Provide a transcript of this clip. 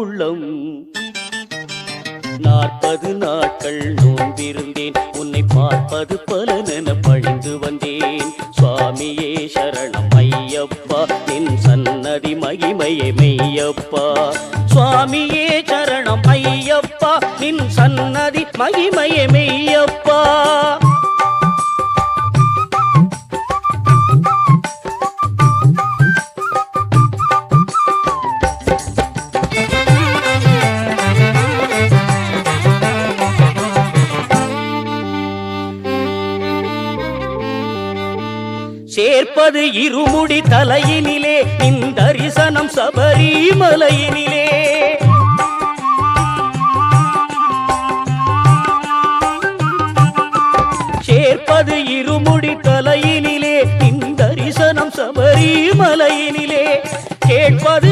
உள்ளம் 40 நாட்கள் நோன்பிருந்தேன், உன்னை பார்ப்பது பலனென பழிந்து வந்தேன். சுவாமியே சரணம் ஐயப்பா, நின் சன்னதி மகிமையே மெய்யப்பா. சுவாமியே சரணம் ஐயப்பா, நின் சன்னதி மகிமையே மெய்யப்பா. சேர்ப்பது இருமுடி தலையினிலே, நின் தரிசனம் சபரிமலையினிலே. சேர்ப்பது இருமுடி தலையினிலே, நின் தரிசனம் சபரிமலையினிலே. கேட்பது